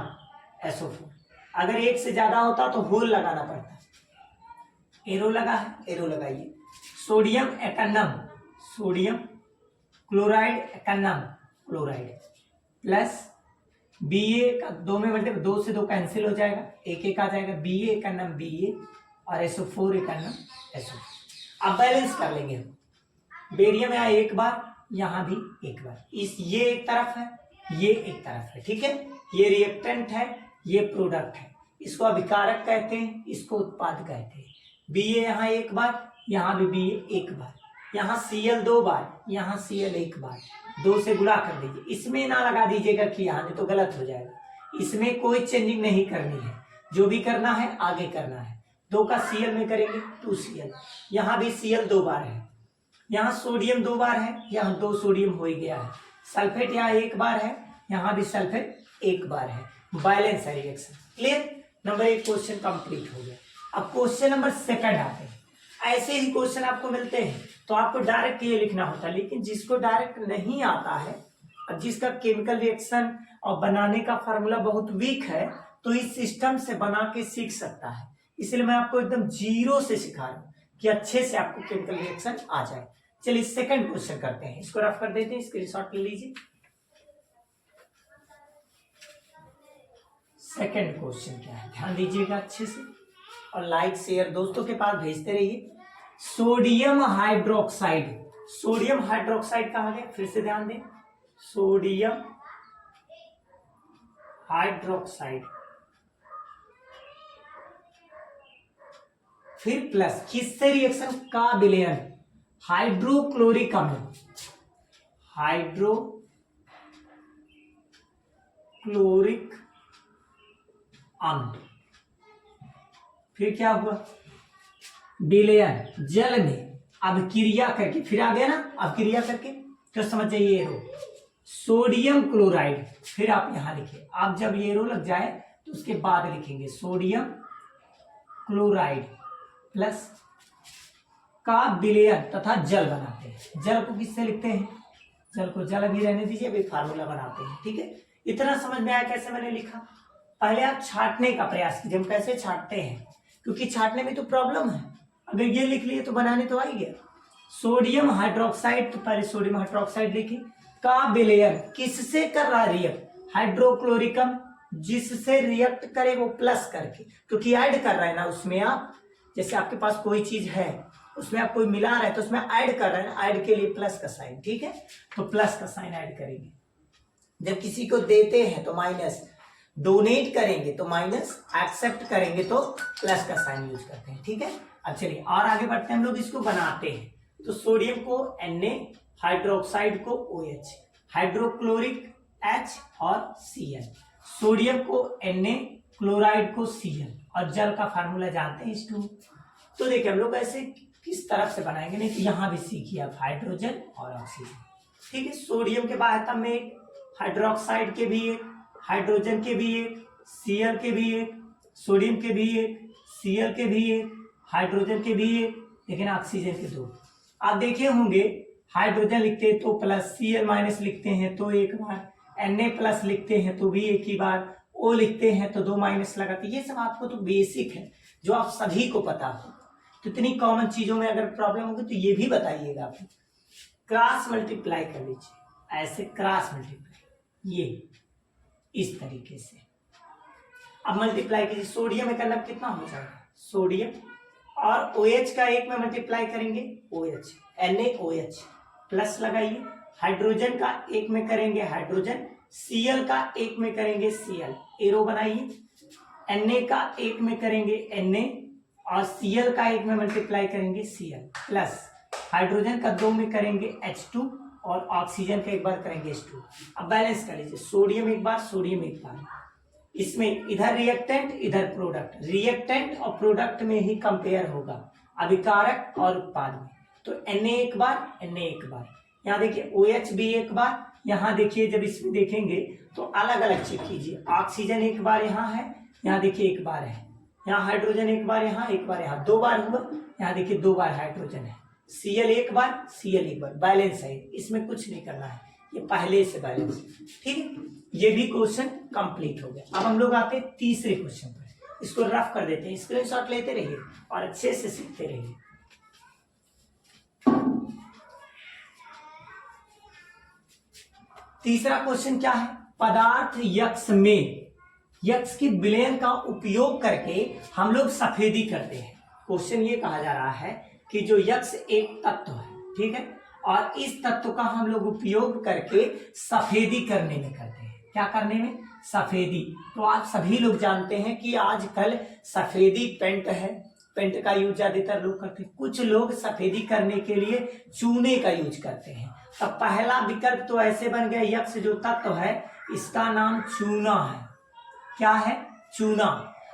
SO4। अगर 1 से ज्यादा होता तो होल लगाना पड़ता। एरो लगा है, एरो लगाइए। सोडियम एकनम, सोडियम, क्लोराइड एकनम, क्लोराइड, प्लस Ba का 2 में मल्टीप्लाई, 2 से 2 कैंसिल हो जाएगा, 1 आ जाएगा। Ba एकनम Ba और SO4 एकनम SO4। अब बैलेंस कर लेंगे हम। बेरियम यहाँ एक बार, यहाँ भी एक बार, इस ये एक तरफ है, ये एक तरफ है। ठीक है, ये रिएक्टेंट है, ये प्रोडक्ट है। इसको अभिकारक कहते हैं, इसको उत्पाद कहते हैं। Ba यहाँ एक बार, यहाँ भी Ba एक बार, यहाँ Cl 2 बार, यहाँ Cl 1 बार, 2 से गुणा कर दीजिए। इसमें ना लगा दीजिएगा कि यहाँ, नहीं तो गलत हो जाएगा। इसमें कोई चेंजिंग नहीं करनी है, जो भी करना है आगे करना है। 2 का Cl में करेंगे 2Cl, यहाँ भी Cl 2 बार है, यहाँ सोडियम 2 बार है, यहाँ 2 सोडियम हो ही गया है। सल्फेट यहाँ 1 बार है, यहाँ भी सल्फेट 1 बार है। बैलेंस है reaction. Clear? Number 1 question complete हो गया। अब क्वेश्चन नंबर 2 आते हैं। ऐसे ही क्वेश्चन आपको मिलते हैं तो आपको डायरेक्ट ये लिखना होता है, लेकिन जिसको डायरेक्ट नहीं आता है और जिसका केमिकल रिएक्शन और बनाने का फार्मूला बहुत वीक है, तो इस सिस्टम से बना के सीख सकता है। इसलिए मैं आपको एकदम 0 से सिखा रहा हूं कि अच्छे से आपको केमिकल रिएक्शन आ जाए। चलिए सेकंड क्वेश्चन करते हैं, इसको रफ कर देते हैं, स्क्रीनशॉट ले लीजिए। सेकंड क्वेश्चन क्या है ध्यान दीजिएगा अच्छे से, और लाइक शेयर दोस्तों के पास भेजते रहिए। सोडियम हाइड्रोक्साइड, सोडियम हाइड्रोक्साइड कहा गया? फिर से ध्यान दें, सोडियम हाइड्रोक्साइड, फिर प्लस किससे रिएक्शन? का विलयन, हाइड्रोक्लोरिक अम्ल, हाइड्रोक्लोरिक अम्ल, फिर क्या हुआ? विलयन, जल में अभिक्रिया करके, फिर आ गया ना अभिक्रिया करके, तो समझ जाइए ये रो सोडियम क्लोराइड। फिर आप यहां लिखिए, आप जब ये रो लग जाए तो उसके बाद लिखेंगे सोडियम क्लोराइड प्लस का विलयन तथा जल बनाते हैं। जल को किससे लिखते हैं? जल को जल भी रहने दीजिए, अभी फार्मूला बनाते हैं। ठीक है, इतना समझ में आया कैसे मैंने लिखा? पहले आप छांटने का प्रयास कीजिए, हम कैसे छांटते हैं, क्योंकि छांटने में तो प्रॉब्लम है। अगर ये लिख लिए तो बनाने तो आ ही गया। सोडियम हाइड्रोक्साइड, तो पहले सोडियम हाइड्रोक्साइड लिखिए। का विलयन किससे कर रहा है रिएक्ट? हाइड्रोक्लोरिकम, जिससे रिएक्ट करे वो प्लस करके, क्योंकि ऐड कर रहा है ना उसमें। आप जैसे आपके पास कोई चीज है, उसमें आप कोई मिला रहा है तो उसमें ऐड कर रहे हैं ना, ऐड के लिए प्लस का साइन। ठीक है, तो प्लस का साइन ऐड करेंगे। जब किसी को देते हैं तो माइनस, डोनेट करेंगे तो माइनस, एक्सेप्ट करेंगे तो प्लस का साइन यूज करते हैं। ठीक है, अब चलिए और आगे बढ़ते हैं, हम लोग इसको बनाते हैं। तो सोडियम को Na, हाइड्रोक्साइड को OH, हाइड्रोक्लोरिक H और Cl, सोडियम को Na, क्लोराइड को Cl और जल का फार्मूला जानते हैं H2। तो देखिए हम लोग ऐसे किस तरफ से बनाएंगे, नहीं तो यहां भी सीखिए आप, हाइड्रोजन और ऑक्सीजन, ठीक है। सोडियम के बाद में एक, हाइड्रोक्साइड के भी एक, हाइड्रोजन के भी एक, Cl के भी एक, सोडियम के भी एक, Cl के भी एक, हाइड्रोजन के भी एक, लेकिन ऑक्सीजन के दो। आप देखे होंगे हाइड्रोजन लिखते हैं तो प्लस, Cl माइनस लिखते हैं तो एक बार, Na प्लस लिखते हैं तो भी एक ही बार, O लिखते हैं तो दो माइनस लगाते। ये सब आपको तो बेसिक है जो आप सभी को पता हो। तो इतनी कॉमन चीजों में अगर प्रॉब्लम होगी तो ये भी बताइएगा आप। क्रॉस मल्टीप्लाई कर लीजिए, ऐसे क्रॉस मल्टीप्लाई, ये इस तरीके से। अब मल्टीप्लाई कीजिए, सोडियम में करना कितना हो जाएगा, सोडियम और OH का एक में मल्टीप्लाई करेंगे OH, NaOH प्लस लगाइए, हाइड्रोजन का एक में करेंगे हाइड्रोजन, Cl का एक में करेंगे Cl, एरो बनाइए, Na का एक में करेंगे Na और Cl का एक में मल्टीप्लाई करेंगे Cl प्लस हाइड्रोजन का दो में करेंगे H2 और ऑक्सीजन का एक बार करेंगे H2। अब बैलेंस कर लीजिए, सोडियम एक बार, सोडियम एक बार, इसमें इधर रिएक्टेंट इधर प्रोडक्ट, रिएक्टेंट और प्रोडक्ट में ही कंपेयर होगा, अभिकारक और उत्पाद में। तो Na एक बार, Na एक बार, यहाँ देखिए OH भी एक बार, यहाँ देखिए जब इसमें देखेंगे तो अलग अलग चेक कीजिए, ऑक्सीजन एक बार यहाँ है, यहाँ देखिए एक बार है, यहाँ हाइड्रोजन एक बार, यहाँ एक बार, यहाँ दो बार हुआ, यहाँ देखिए दो बार हाइड्रोजन है, Cl एक बार, Cl एक बार, बैलेंस है, इसमें कुछ नहीं करना है, ये पहले से बैलेंस, ठीक है। ये भी क्वेश्चन कंप्लीट हो गया। अब हम लोग आते हैं तीसरे क्वेश्चन पर, इसको रफ कर देते हैं, स्क्रीनशॉट लेते रहिए और अच्छे से सीखते रहिए। तीसरा क्वेश्चन क्या है, पदार्थ यक्ष में, यक्ष के विलयन का उपयोग करके हम लोग सफेदी करते हैं। क्वेश्चन ये कहा जा रहा है कि जो यक्ष एक तत्व है, ठीक है, और इस तत्व का हम लोग उपयोग करके सफेदी करने में करते हैं। क्या करने में, सफेदी। तो आप सभी लोग जानते हैं कि आजकल सफेदी पेंट है, पेंट का यूज ज्यादातर लोग करते हैं। कुछ लोग सफेदी करने के लिए चूने का यूज करते हैं। तो पहला विकल्प तो ऐसे बन गया, यक्ष जो तत्व है इसका नाम चूना है। क्या है, चूना।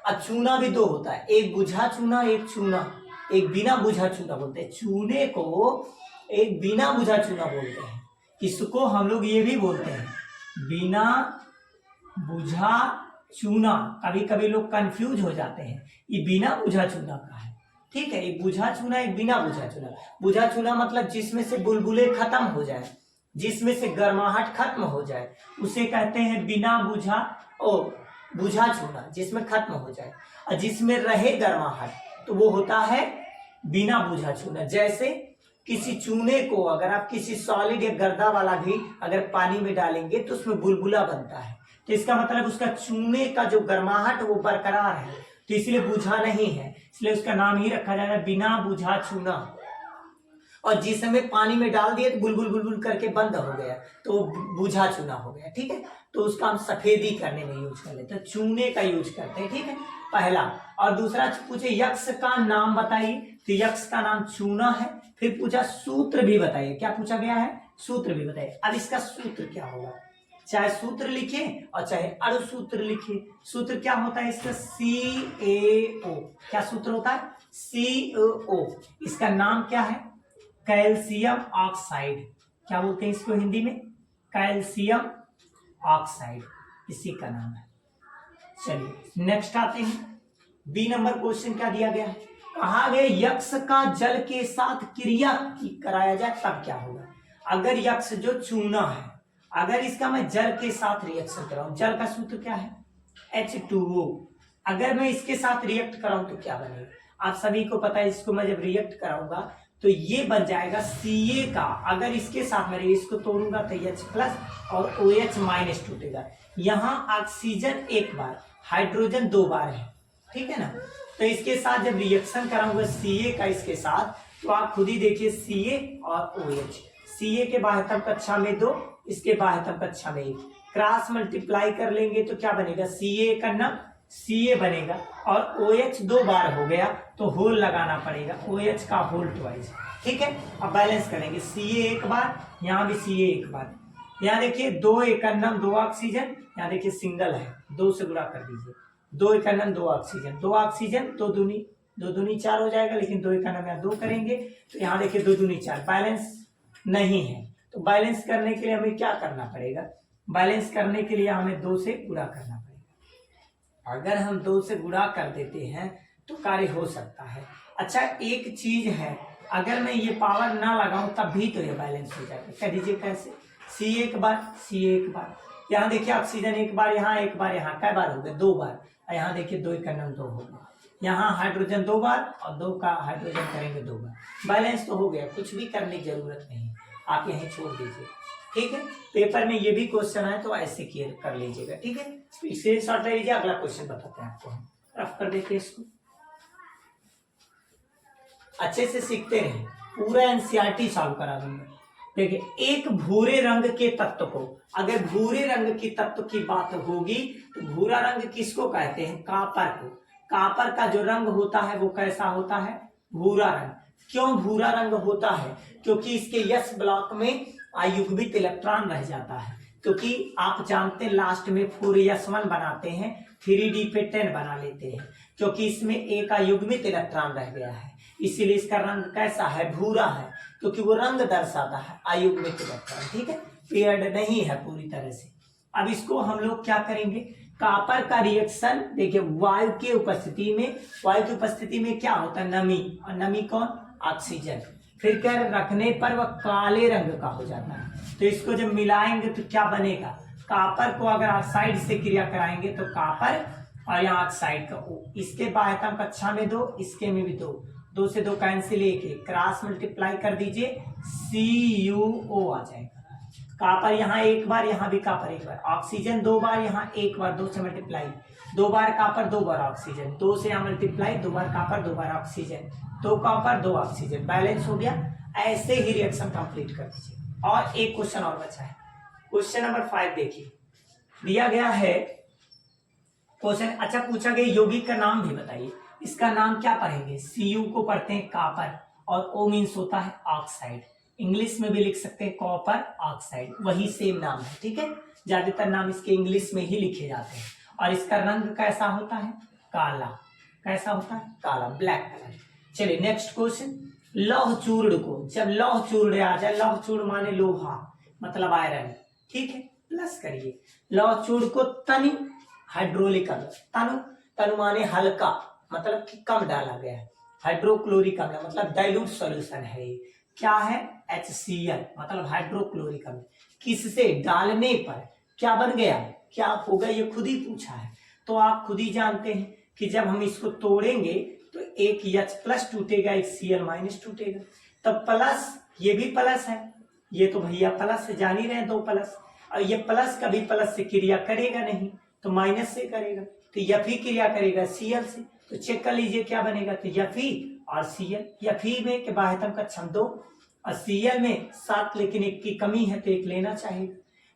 अब चूना भी दो होता है, एक बुझा चूना, एक चूना, एक बिना बुझा चूना बोलते हैं। चूने को एक बिना बुझा चूना बोलते हैं, इसको हम लोग ये भी बोलते हैं बिना बुझा चूना। कभी कभी लोग कंफ्यूज हो जाते हैं, ये बिना बुझा चूना का है, ठीक है। एक बुझा चूना, एक बिना बुझा चूना। बुझा चूना मतलब जिसमें से बुलबुले खत्म हो जाए, जिसमें से गर्माहट खत्म हो जाए, उसे कहते हैं बिना बुझा बुझा चूना, जिसमें खत्म हो जाए। और जिसमें रहे गर्माहट तो वो होता है बिना बुझा चूना। जैसे किसी चूने को अगर आप किसी सॉलिड या गर्दा वाला भी अगर पानी में डालेंगे तो उसमें बुलबुला बनता है, तो इसका मतलब उसका चूने का जो गर्माहट वो बरकरार है, तो इसलिए बुझा नहीं है, इसलिए उसका नाम ही रखा जाएगा बिना बुझा चूना। और जिस समय पानी में डाल दिए तो बुलबुल बुलबुल करके बंद हो गया तो बुझा चूना हो गया, ठीक है। तो उसका हम सफेदी करने में यूज कर लेते हैं, चूने का यूज करते हैं, ठीक है, पहला। और दूसरा पूछे यक्ष का नाम बताइए, तो यक्ष का नाम चूना है। फिर पूछा सूत्र भी बताइए, क्या पूछा गया है, सूत्र भी बताइए। अब इसका सूत्र क्या होगा, चाहे सूत्र लिखे और चाहे अणुसूत्र लिखे, सूत्र क्या होता है इसका, CaO। क्या सूत्र होता है, CaO। इसका नाम क्या है, कैल्शियम ऑक्साइड। क्या बोलते हैं इसको हिंदी में, कैल्शियम ऑक्साइड, इसी का नाम है। चलिए नेक्स्ट आते हैं, बी नंबर क्वेश्चन क्या दिया गया है, कहा गया यक्ष का जल के साथ क्रिया कराया जाए तब क्या होगा। अगर यक्ष जो चूना है, अगर इसका मैं जल के साथ रिएक्शन कराऊं, जल का सूत्र क्या है, H2O। अगर मैं इसके साथ रिएक्ट कराऊं तो क्या बनेगा, आप सभी को पता है। इसको मैं जब रिएक्ट कराऊंगा तो ये बन जाएगा Ca का, अगर इसके साथ मैं इसको तोड़ूंगा तो H प्लस और OH माइनस टूटेगा। यहाँ ऑक्सीजन एक बार, हाइड्रोजन दो बार है, ठीक है ना। तो इसके साथ जब रिएक्शन कराऊंगा Ca का इसके साथ, तो आप खुद ही देखिए Ca और OH, Ca के बाह्यतम कक्षा में 2, इसके बाह्यतम कक्षा में 1, क्रॉस मल्टीप्लाई कर लेंगे तो क्या बनेगा, Ca का नाम Ca बनेगा और OH 2 बार हो गया तो होल लगाना पड़ेगा, OH का होल ट्वाइस। ठीक है, अब बैलेंस करेंगे, Ca एक बार, यहाँ भी Ca एक बार। यहाँ देखिए 2 एकन्नम 2 ऑक्सीजन, यहाँ देखिए सिंगल है, 2 से गुणा कर दीजिए, 2 एकन्नम 2 ऑक्सीजन, 2 ऑक्सीजन 2 दूनी 4 हो जाएगा, लेकिन 2 एकन्नम यहाँ 2 करेंगे तो यहाँ देखिए 2 दूनी 4, बैलेंस नहीं है। तो बैलेंस करने के लिए हमें क्या करना पड़ेगा, बैलेंस करने के लिए हमें 2 से गुणा करना पड़ेगा। अगर हम 2 से गुणा कर देते हैं तो कार्य हो सकता है। अच्छा एक चीज है, अगर मैं ये पावर ना लगाऊं तब भी तो ये बैलेंस हो जाएगा। कह दीजिए कैसे, सी एक बार, यहाँ देखिए ऑक्सीजन एक बार, यहाँ एक बार, यहाँ कै बार हो गया 2 बार, और यहाँ देखिए 2 एकन्नम 2 हो गया, यहाँ हाइड्रोजन 2 बार और 2 का हाइड्रोजन करेंगे 2 बार, बैलेंस तो हो गया, कुछ भी करने की जरूरत नहीं, आप यहीं छोड़ दीजिए। ठीक है, पेपर में ये भी क्वेश्चन है तो ऐसे क्लियर कर लीजिएगा। ठीक है, स्क्रीनशॉट ले लीजिए, अगला क्वेश्चन बताते हैं आपको, हम रफ कर देते हैं इसको, अच्छे से सीखते रहे, पूरा एनसीईआरटी सॉल्व करा दूंगा। देखिए, एक भूरे रंग के तत्व को, अगर भूरे रंग की तत्व की बात होगी तो भूरा रंग किसको कहते हैं, कापर को। कापर का जो रंग होता है वो कैसा होता है, भूरा रंग। क्यों भूरा रंग होता है, क्योंकि इसके यस ब्लॉक में अयुग्मित इलेक्ट्रॉन रह जाता है, क्योंकि आप जानते हैं लास्ट में 4s1 बनाते हैं, 3d पे 10 बना लेते हैं, क्योंकि इसमें एक अयुग्मित इलेक्ट्रॉन रह गया है, इसीलिए इसका रंग कैसा है, भूरा है, क्योंकि वो रंग दर्शाता है अयुग्मित इलेक्ट्रॉन। ठीक है, पेयर्ड नहीं है पूरी तरह से। अब इसको हम लोग क्या करेंगे, कापर का रिएक्शन देखिए वायु की उपस्थिति में क्या होता है, नमी, और नमी कौन, ऑक्सीजन, फिर क्या रखने पर वह काले रंग का हो जाता है। तो इसको जब मिलाएंगे तो क्या बनेगा, कापर को अगर ऑक्साइड से क्रिया कराएंगे तो कापर, और यहाँ ऑक्साइड का O, इसके बाह्यतम कक्षा में 2, इसके में भी 2, 2 से 2 कैंसिल, एक क्रॉस मल्टीप्लाई कर दीजिए, CuO आ जाएगा। कापर यहाँ एक बार, यहाँ भी कापर एक बार, ऑक्सीजन 2 बार, यहाँ एक बार, 2 से मल्टीप्लाई, 2 बार कापर 2 बार ऑक्सीजन, 2 से यहाँ मल्टीप्लाई, 2 बार कापर 2 बार ऑक्सीजन, 2 कापर 2 ऑक्सीजन, बैलेंस हो गया। ऐसे ही रिएक्शन कंप्लीट कर दीजिए। और एक क्वेश्चन और बचा है, क्वेश्चन नंबर 5 देखिए, दिया गया है क्वेश्चन, अच्छा पूछा गया यौगिक का नाम भी बताइए, इसका नाम क्या पढ़ेंगे, Cu को पढ़ते हैं कापर, और O मीन्स होता है ऑक्साइड, इंग्लिश में भी लिख सकते हैं कॉपर ऑक्साइड, वही सेम नाम है। ठीक है, ज्यादातर नाम इसके इंग्लिश में ही लिखे जाते हैं, और इसका रंग कैसा होता है, काला, कैसा होता है, काला, ब्लैक कलर। चलिए नेक्स्ट क्वेश्चन, लौह चूर्ण को, जब लौह चूर्ण आ जाए, लौह चूर्ण माने लोहा मतलब आयरन, ठीक है, प्लस करिए, लौह चूर्ण को तनु हाइड्रोलिक अम्ल, तनु माने हल्का मतलब कि कम डाला गया है, हाइड्रोक्लोरिक अम्ल मतलब डाइल्यूट सॉल्यूशन है, क्या है, HCl मतलब हाइड्रोक्लोरिक अम्ल, किससे डालने पर क्या बन गया, क्या होगा, ये खुद ही पूछा है, तो आप खुद ही जानते हैं कि जब हम इसको तोड़ेंगे तो एक H+ टूटेगा, एक Cl- टूटेगा, तब प्लस, ये भी प्लस है, ये तो भैया प्लस से जान ही रहे हैं 2 प्लस, और ये प्लस कभी प्लस से क्रिया करेगा नहीं तो माइनस से करेगा, तो Fe क्रिया करेगा Cl से, तो चेक कर लीजिए क्या बनेगा, तो Fe और Cl, Fe में के बाह्यतम कक्षा 2 और Cl में 7, लेकिन 1 की कमी है तो 1 लेना चाहिए,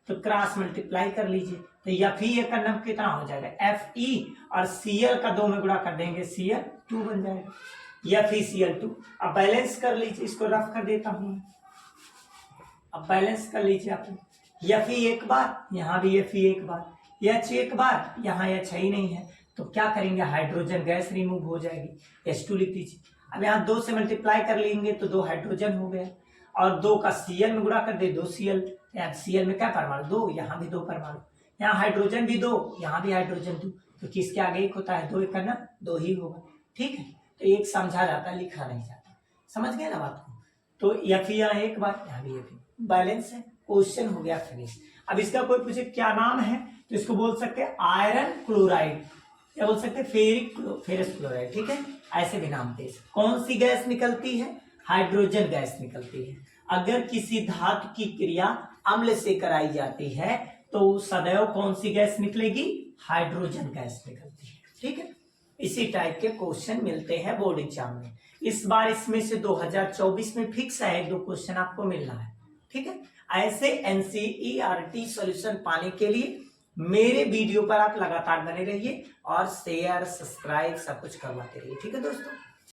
तो क्रॉस मल्टीप्लाई कर लीजिए, तो Fe का नंबर कितना हो जाएगा, Fe, और Cl का 2 में गुणा कर देंगे, Cl2 बन जाएगा, FeCl2। अब बैलेंस कर लीजिए, इसको रफ कर देता हूं, अब बैलेंस कर लीजिए आप, Fe एक बार, यहाँ भी Fe एक बार, H एक बार, यहाँ H ही नहीं है, तो क्या करेंगे, हाइड्रोजन गैस रिमूव हो जाएगी, H2 लिख दीजिए। अब यहाँ 2 से मल्टीप्लाई कर लेंगे तो 2 हाइड्रोजन हो गया, और 2 का Cl में गुणा कर दे, 2 Cl, यहाँ Cl में क्या परमाणु, 2, यहाँ भी 2 परमाणु, यहाँ हाइड्रोजन भी 2, यहाँ भी हाइड्रोजन 2, तो किसके आगे 1 होता है, 2 एक करना 2 ही होगा। ठीक है, तो 1 समझा जाता है, लिखा नहीं जाता, समझ गए ना बात को। तो Fe यहाँ एक बार, यहाँ भी Fe, बैलेंस है, क्वेश्चन हो गया फिनिश। अब इसका कोई पूछे क्या नाम है, तो इसको बोल सकते हैं आयरन क्लोराइड, या बोल सकते हैं फेरस क्लोराइड। ठीक है, ऐसे भी नाम थे। कौन सी गैस निकलती है, हाइड्रोजन गैस निकलती है। अगर किसी धातु की क्रिया अम्ल से कराई जाती है तो सदैव कौन सी गैस निकलेगी, हाइड्रोजन गैस निकलती है। ठीक है, इसी टाइप के क्वेश्चन मिलते हैं बोर्ड एग्जाम में। इस बार इसमें से 2024 में फिक्स है 1-2 क्वेश्चन आपको मिलना है। ठीक है, ऐसे एनसीईआरटी सॉल्यूशन पाने के लिए मेरे वीडियो पर आप लगातार बने रहिए और शेयर सब्सक्राइब सब कुछ करवाते रहिए। ठीक है दोस्तों।